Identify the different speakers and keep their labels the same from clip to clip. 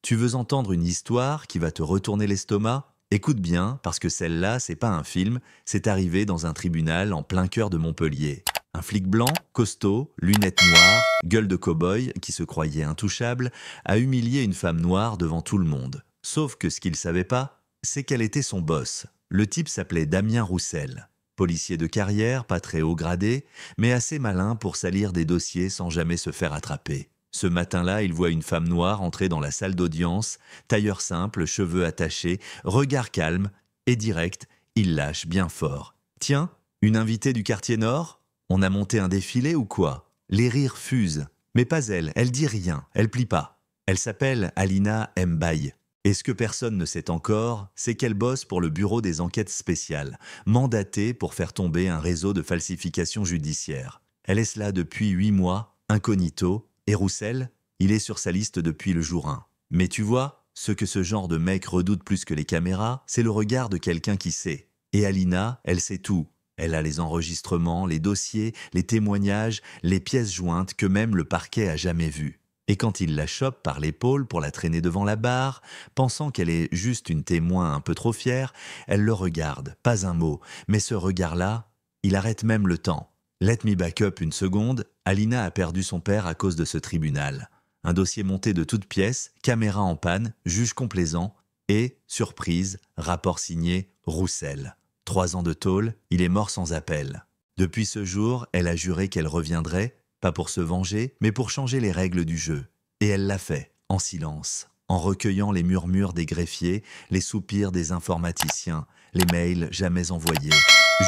Speaker 1: Tu veux entendre une histoire qui va te retourner l'estomac? Écoute bien, parce que celle-là, c'est pas un film, c'est arrivé dans un tribunal en plein cœur de Montpellier. Un flic blanc, costaud, lunettes noires, gueule de cow-boy, qui se croyait intouchable, a humilié une femme noire devant tout le monde. Sauf que ce qu'il savait pas, c'est quel était son boss. Le type s'appelait Damien Roussel. Policier de carrière, pas très haut gradé, mais assez malin pour salir des dossiers sans jamais se faire attraper. Ce matin-là, il voit une femme noire entrer dans la salle d'audience, tailleur simple, cheveux attachés, regard calme, et direct, il lâche bien fort. « Tiens, une invitée du quartier nord? On a monté un défilé ou quoi ?» Les rires fusent. Mais pas elle, elle dit rien, elle plie pas. Elle s'appelle Alina Mbaye. Et ce que personne ne sait encore, c'est qu'elle bosse pour le bureau des enquêtes spéciales, mandatée pour faire tomber un réseau de falsification judiciaire. Elle est cela depuis 8 mois, incognito, et Roussel, il est sur sa liste depuis le jour 1. Mais tu vois, ce que ce genre de mec redoute plus que les caméras, c'est le regard de quelqu'un qui sait. Et Alina, elle sait tout. Elle a les enregistrements, les dossiers, les témoignages, les pièces jointes que même le parquet a jamais vues. Et quand il la chope par l'épaule pour la traîner devant la barre, pensant qu'elle est juste une témoin un peu trop fière, elle le regarde, pas un mot, mais ce regard-là, il arrête même le temps. Let me back up une seconde, Alina a perdu son père à cause de ce tribunal. Un dossier monté de toutes pièces, caméra en panne, juge complaisant et, surprise, rapport signé Roussel. 3 ans de tôle, il est mort sans appel. Depuis ce jour, elle a juré qu'elle reviendrait, pas pour se venger, mais pour changer les règles du jeu. Et elle l'a fait, en silence, en recueillant les murmures des greffiers, les soupirs des informaticiens, les mails jamais envoyés,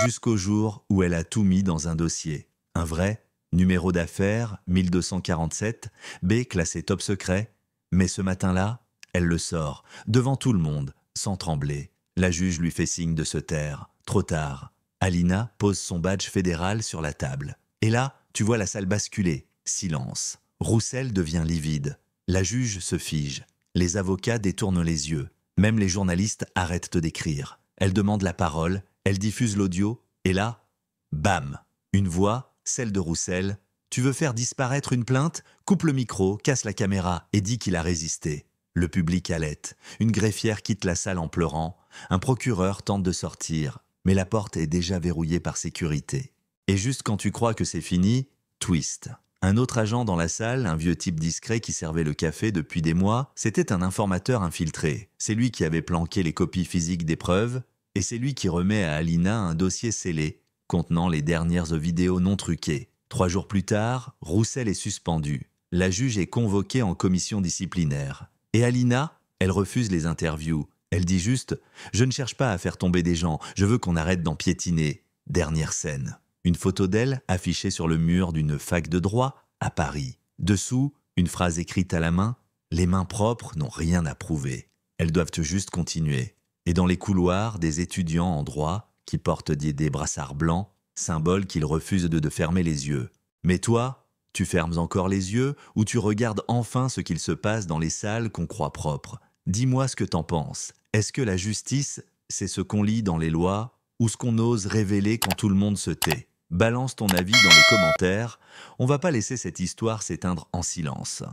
Speaker 1: jusqu'au jour où elle a tout mis dans un dossier. Un vrai, numéro d'affaires 1247, B classé top secret. Mais ce matin-là, elle le sort, devant tout le monde, sans trembler. La juge lui fait signe de se taire. Trop tard. Alina pose son badge fédéral sur la table. Et là, tu vois la salle basculer. Silence. Roussel devient livide. La juge se fige. Les avocats détournent les yeux. Même les journalistes arrêtent d'écrire. Elle demande la parole, elle diffuse l'audio, et là, bam! Une voix, celle de Roussel. Tu veux faire disparaître une plainte? Coupe le micro, casse la caméra et dis qu'il a résisté. Le public halète. Une greffière quitte la salle en pleurant. Un procureur tente de sortir, mais la porte est déjà verrouillée par sécurité. Et juste quand tu crois que c'est fini, twist. Un autre agent dans la salle, un vieux type discret qui servait le café depuis des mois, c'était un informateur infiltré. C'est lui qui avait planqué les copies physiques des preuves, et c'est lui qui remet à Alina un dossier scellé, contenant les dernières vidéos non truquées. 3 jours plus tard, Roussel est suspendu. La juge est convoquée en commission disciplinaire. Et Alina, elle refuse les interviews. Elle dit juste « Je ne cherche pas à faire tomber des gens, je veux qu'on arrête d'en piétiner. » Dernière scène. Une photo d'elle affichée sur le mur d'une fac de droit à Paris. Dessous, une phrase écrite à la main « Les mains propres n'ont rien à prouver. Elles doivent juste continuer. » Et dans les couloirs, des étudiants en droit qui portent des brassards blancs, symbole qu'ils refusent de fermer les yeux. Mais toi, tu fermes encore les yeux ou tu regardes enfin ce qu'il se passe dans les salles qu'on croit propres. Dis-moi ce que t'en penses. Est-ce que la justice, c'est ce qu'on lit dans les lois ou ce qu'on ose révéler quand tout le monde se tait? Balance ton avis dans les commentaires. On va pas laisser cette histoire s'éteindre en silence.